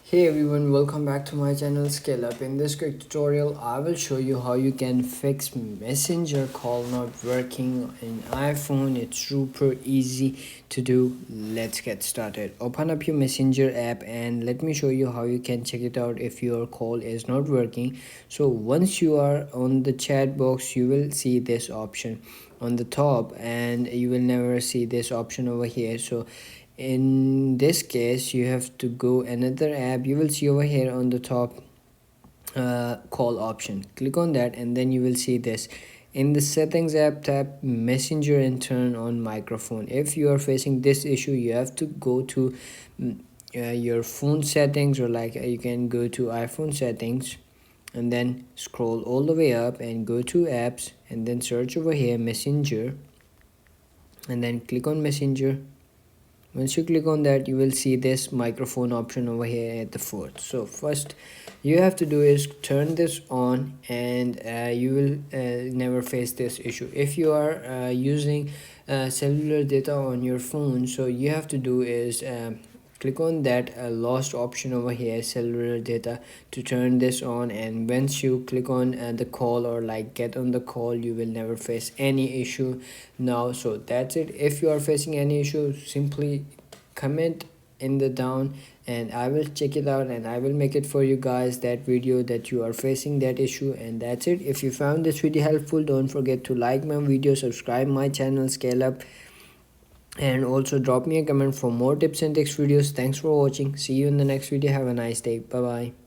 Hey everyone, welcome back to my channel Scale Up. In this quick tutorial, I will show you how you can fix Messenger call not working in iPhone. It's super easy to do. Let's get started. Open up your Messenger app and let me show you how you can check it out if your call is not working. So once you are on the chat box, you will see this option on the top and you will never see this option over here. So in this case you have to go another app. You will see over here on the top call option. Click on that and then you will see this. In the settings app, tap messenger and turn on microphone. If you are facing this issue, you have to go to your phone settings, or you can go to iPhone settings and then scroll all the way up and go to apps and then search over here messenger and then click on messenger. Once you click on that, you will see this microphone option over here at the fourth. So first you have to do is turn this on and you will never face this issue. If you are using cellular data on your phone, so you have to do is click on that lost option over here, cellular data, to turn this on. And once you click on the call or get on the call, you will never face any issue now. So that's it. If you are facing any issue, simply comment in the down and I will check it out and I will make it for you guys, that video that you are facing that issue. And that's it. If you found this video helpful, don't forget to like my video, subscribe my channel Scale Up, and also drop me a comment for more tips and tricks videos. Thanks for watching. See you in the next video. Have a nice day. Bye bye.